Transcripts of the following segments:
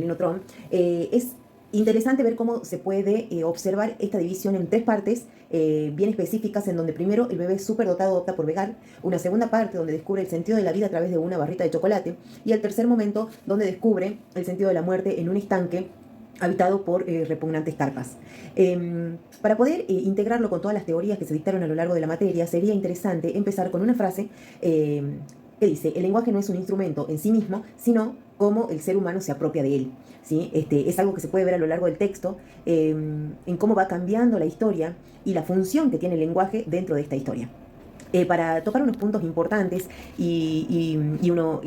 Tecnotrón, es interesante ver cómo se puede observar esta división en tres partes bien específicas, en donde primero el bebé superdotado opta por vegar, una segunda parte donde descubre el sentido de la vida a través de una barrita de chocolate, y el tercer momento donde descubre el sentido de la muerte en un estanque habitado por repugnantes carpas. Para poder integrarlo con todas las teorías que se dictaron a lo largo de la materia, sería interesante empezar con una frase que dice: el lenguaje no es un instrumento en sí mismo, sino cómo el ser humano se apropia de él. ¿Sí? Es algo que se puede ver a lo largo del texto, en cómo va cambiando la historia y la función que tiene el lenguaje dentro de esta historia. Para tocar unos puntos importantes y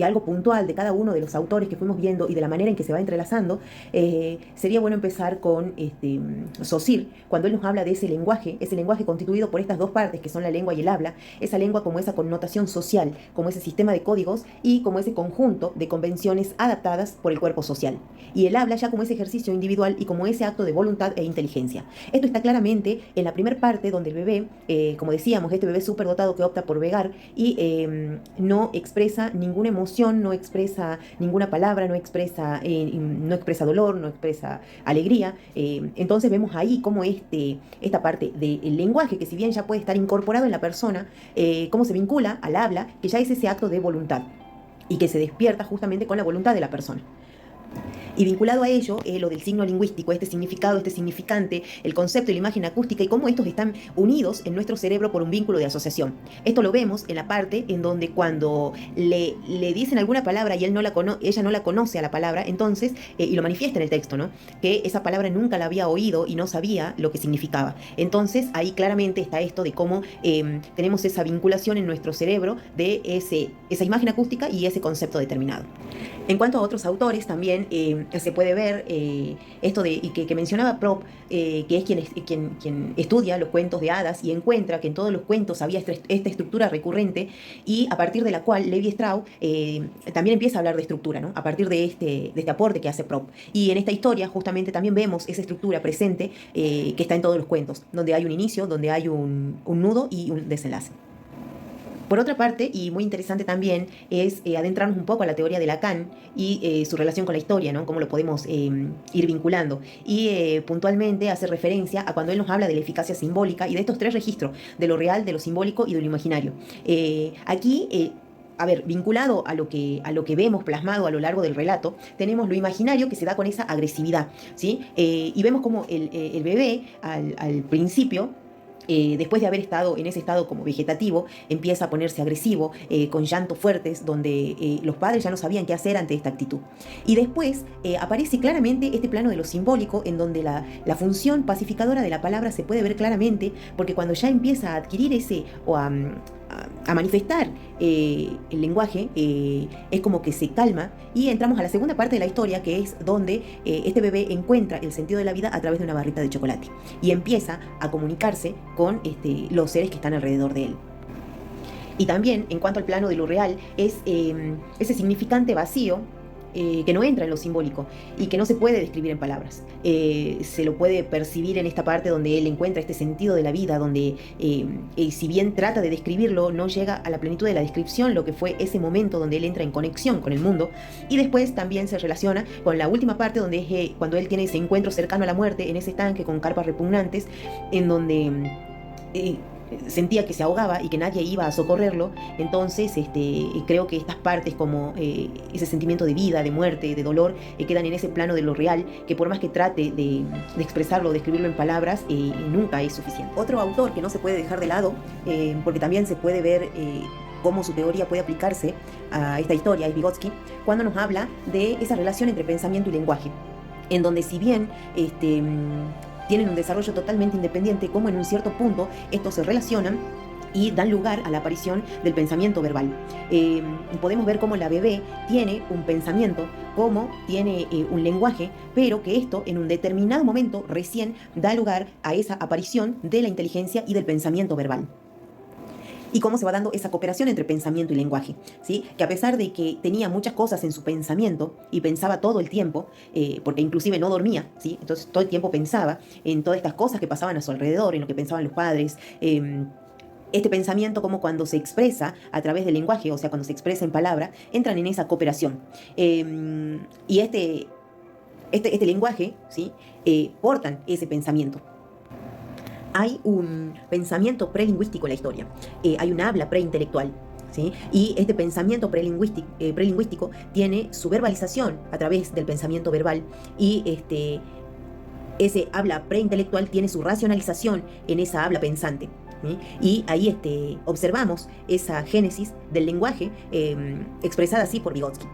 algo puntual de cada uno de los autores que fuimos viendo y de la manera en que se va entrelazando, sería bueno empezar con Saussure, cuando él nos habla de ese lenguaje constituido por estas dos partes que son la lengua y el habla, esa lengua como esa connotación social, como ese sistema de códigos y como ese conjunto de convenciones adaptadas por el cuerpo social, y el habla ya como ese ejercicio individual y como ese acto de voluntad e inteligencia. Esto está claramente en la primera parte, donde el bebé, como decíamos, este bebé superdotado que opta por vegar y no expresa ninguna emoción, no expresa ninguna palabra, no expresa dolor, no expresa alegría. Entonces vemos ahí cómo esta parte del lenguaje, que si bien ya puede estar incorporado en la persona, cómo se vincula al habla, que ya es ese acto de voluntad y que se despierta justamente con la voluntad de la persona. Y vinculado a ello, lo del signo lingüístico, este significado, este significante, el concepto y la imagen acústica, y cómo estos están unidos en nuestro cerebro por un vínculo de asociación. Esto lo vemos en la parte en donde cuando le dicen alguna palabra y ella no la conoce a la palabra, entonces, y lo manifiesta en el texto, ¿no?, que esa palabra nunca la había oído y no sabía lo que significaba. Entonces ahí claramente está esto de cómo tenemos esa vinculación en nuestro cerebro de esa imagen acústica y ese concepto determinado. En cuanto a otros autores, también se puede ver esto que mencionaba Prop, que es quien estudia los cuentos de hadas y encuentra que en todos los cuentos había esta estructura recurrente, y a partir de la cual Levi Strauss también empieza a hablar de estructura, ¿no?, a partir de este aporte que hace Prop. Y en esta historia justamente también vemos esa estructura presente que está en todos los cuentos, donde hay un inicio, donde hay un nudo y un desenlace. Por otra parte, y muy interesante también, es adentrarnos un poco a la teoría de Lacan y su relación con la historia, ¿no?, cómo lo podemos ir vinculando. Y puntualmente hace referencia a cuando él nos habla de la eficacia simbólica y de estos tres registros, de lo real, de lo simbólico y de lo imaginario. Aquí, a ver, vinculado a lo que vemos plasmado a lo largo del relato, tenemos lo imaginario, que se da con esa agresividad, ¿sí? Y vemos como el bebé al principio, después de haber estado en ese estado como vegetativo, empieza a ponerse agresivo, con llantos fuertes, donde los padres ya no sabían qué hacer ante esta actitud. Y después aparece claramente este plano de lo simbólico, en donde la función pacificadora de la palabra se puede ver claramente, porque cuando ya empieza a adquirir a manifestar el lenguaje, es como que se calma, y entramos a la segunda parte de la historia, que es donde este bebé encuentra el sentido de la vida a través de una barrita de chocolate y empieza a comunicarse con los seres que están alrededor de él. Y también, en cuanto al plano de lo real, es ese significante vacío que no entra en lo simbólico y que no se puede describir en palabras. Se lo puede percibir en esta parte donde él encuentra este sentido de la vida, donde si bien trata de describirlo, no llega a la plenitud de la descripción, lo que fue ese momento donde él entra en conexión con el mundo. Y después también se relaciona con la última parte, donde es cuando él tiene ese encuentro cercano a la muerte en ese estanque con carpas repugnantes, en donde sentía que se ahogaba y que nadie iba a socorrerlo. Entonces creo que estas partes, como ese sentimiento de vida, de muerte, de dolor, quedan en ese plano de lo real, que por más que trate de expresarlo, de escribirlo en palabras, nunca es suficiente. Otro autor que no se puede dejar de lado, porque también se puede ver cómo su teoría puede aplicarse a esta historia, es Vygotsky, cuando nos habla de esa relación entre pensamiento y lenguaje, en donde si bien tienen un desarrollo totalmente independiente, como en un cierto punto estos se relacionan y dan lugar a la aparición del pensamiento verbal. Podemos ver cómo la bebé tiene un pensamiento, cómo tiene un lenguaje, pero que esto en un determinado momento recién da lugar a esa aparición de la inteligencia y del pensamiento verbal. Y cómo se va dando esa cooperación entre pensamiento y lenguaje, ¿sí? Que a pesar de que tenía muchas cosas en su pensamiento y pensaba todo el tiempo, porque inclusive no dormía, ¿sí? Entonces todo el tiempo pensaba en todas estas cosas que pasaban a su alrededor, en lo que pensaban los padres. Este pensamiento, como cuando se expresa a través del lenguaje, o sea, cuando se expresa en palabra, entran en esa cooperación. Y este lenguaje, ¿sí? Portan ese pensamiento. Hay un pensamiento prelingüístico en la historia, hay un habla preintelectual, ¿sí? Y este pensamiento prelingüístico tiene su verbalización a través del pensamiento verbal y ese habla preintelectual tiene su racionalización en esa habla pensante. ¿Sí? Y ahí observamos esa génesis del lenguaje expresada así por Vygotsky.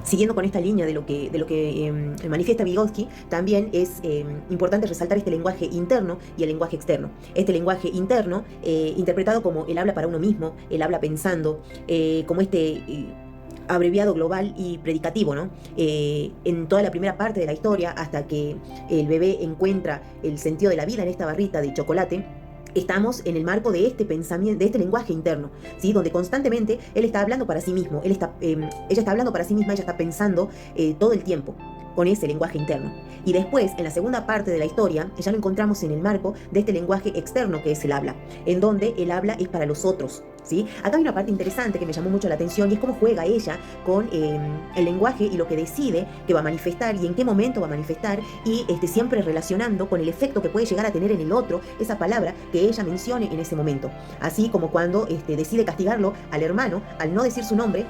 Siguiendo con esta línea de lo que manifiesta Vygotsky, también es importante resaltar este lenguaje interno y el lenguaje externo. Este lenguaje interno, interpretado como el habla para uno mismo, el habla pensando, como abreviado global y predicativo, ¿no? En toda la primera parte de la historia, hasta que el bebé encuentra el sentido de la vida en esta barrita de chocolate, estamos en el marco de este pensamiento, de este lenguaje interno, ¿sí? Donde constantemente él está hablando para sí mismo, ella está hablando para sí misma, ella está pensando todo el tiempo con ese lenguaje interno. Y después, en la segunda parte de la historia, ya lo encontramos en el marco de este lenguaje externo que es el habla, en donde el habla es para los otros, ¿sí? Acá hay una parte interesante que me llamó mucho la atención y es cómo juega ella con el lenguaje y lo que decide que va a manifestar y en qué momento va a manifestar y siempre relacionando con el efecto que puede llegar a tener en el otro esa palabra que ella mencione en ese momento. Así como cuando decide castigarlo al hermano al no decir su nombre,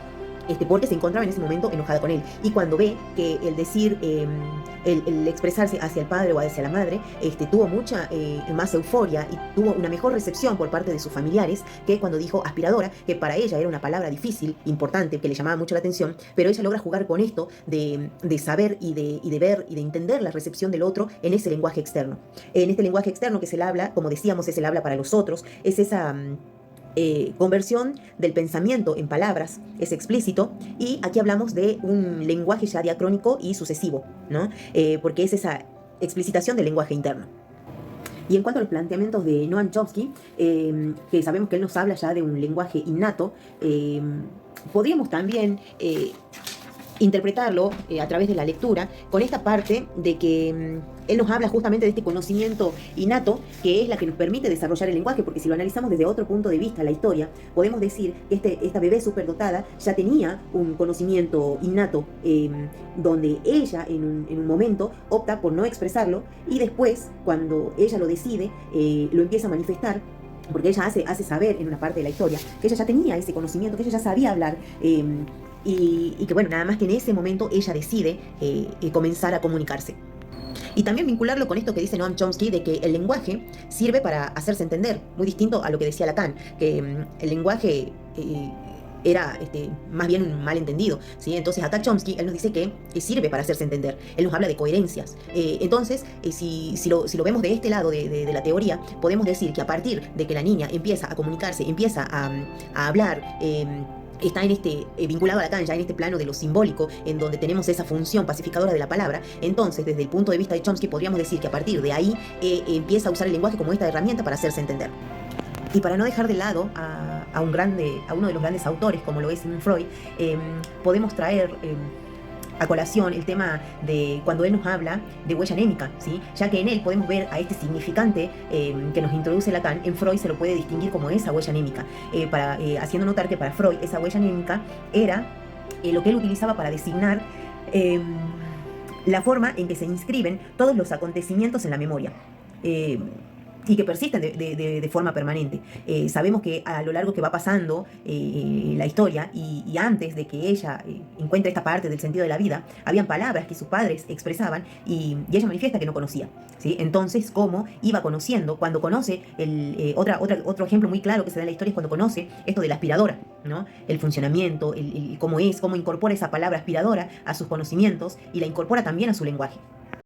porque se encontraba en ese momento enojada con él. Y cuando ve que el decir, el expresarse hacia el padre o hacia la madre, tuvo mucha más euforia y tuvo una mejor recepción por parte de sus familiares que cuando dijo aspiradora, que para ella era una palabra difícil, importante, que le llamaba mucho la atención, pero ella logra jugar con esto de saber y de ver y de entender la recepción del otro en ese lenguaje externo. En este lenguaje externo que es el habla, como decíamos, es el habla para los otros, es esa conversión del pensamiento en palabras, es explícito, y aquí hablamos de un lenguaje ya diacrónico y sucesivo, ¿no? Porque es esa explicitación del lenguaje interno. Y en cuanto a los planteamientos de Noam Chomsky, que sabemos que él nos habla ya de un lenguaje innato, podríamos también interpretarlo a través de la lectura, con esta parte de que él nos habla justamente de este conocimiento innato, que es la que nos permite desarrollar el lenguaje, porque si lo analizamos desde otro punto de vista, la historia, podemos decir que esta bebé superdotada ya tenía un conocimiento innato, donde ella en un momento opta por no expresarlo, y después, cuando ella lo decide, lo empieza a manifestar, porque ella hace saber en una parte de la historia que ella ya tenía ese conocimiento, que ella ya sabía hablar, y que bueno, nada más que en ese momento ella decide comenzar a comunicarse. Y también vincularlo con esto que dice Noam Chomsky, de que el lenguaje sirve para hacerse entender, muy distinto a lo que decía Lacan, que el lenguaje era más bien un malentendido, ¿sí? Entonces acá Chomsky, él nos dice que sirve para hacerse entender, él nos habla de coherencias. Entonces, si lo vemos de este lado de la teoría, podemos decir que a partir de que la niña empieza a comunicarse, empieza a hablar, está vinculado a Lacan ya en este plano de lo simbólico, en donde tenemos esa función pacificadora de la palabra. Entonces, desde el punto de vista de Chomsky, podríamos decir que a partir de ahí empieza a usar el lenguaje como esta herramienta para hacerse entender. Y para no dejar de lado a uno de los grandes autores, como lo es Sigmund Freud, podemos traer a colación el tema de cuando él nos habla de huella anémica, ¿sí? Ya que en él podemos ver a este significante que nos introduce Lacan. En Freud se lo puede distinguir como esa huella anémica, haciendo notar que para Freud esa huella anémica era lo que él utilizaba para designar la forma en que se inscriben todos los acontecimientos en la memoria. Y que persisten de forma permanente. Sabemos que a lo largo que va pasando la historia y antes de que ella encuentre esta parte del sentido de la vida, habían palabras que sus padres expresaban y ella manifiesta que no conocía, ¿sí? Entonces, ¿cómo iba conociendo? Cuando conoce, otro ejemplo muy claro que se da en la historia es cuando conoce esto de la aspiradora, ¿no? El funcionamiento, cómo incorpora esa palabra aspiradora a sus conocimientos y la incorpora también a su lenguaje.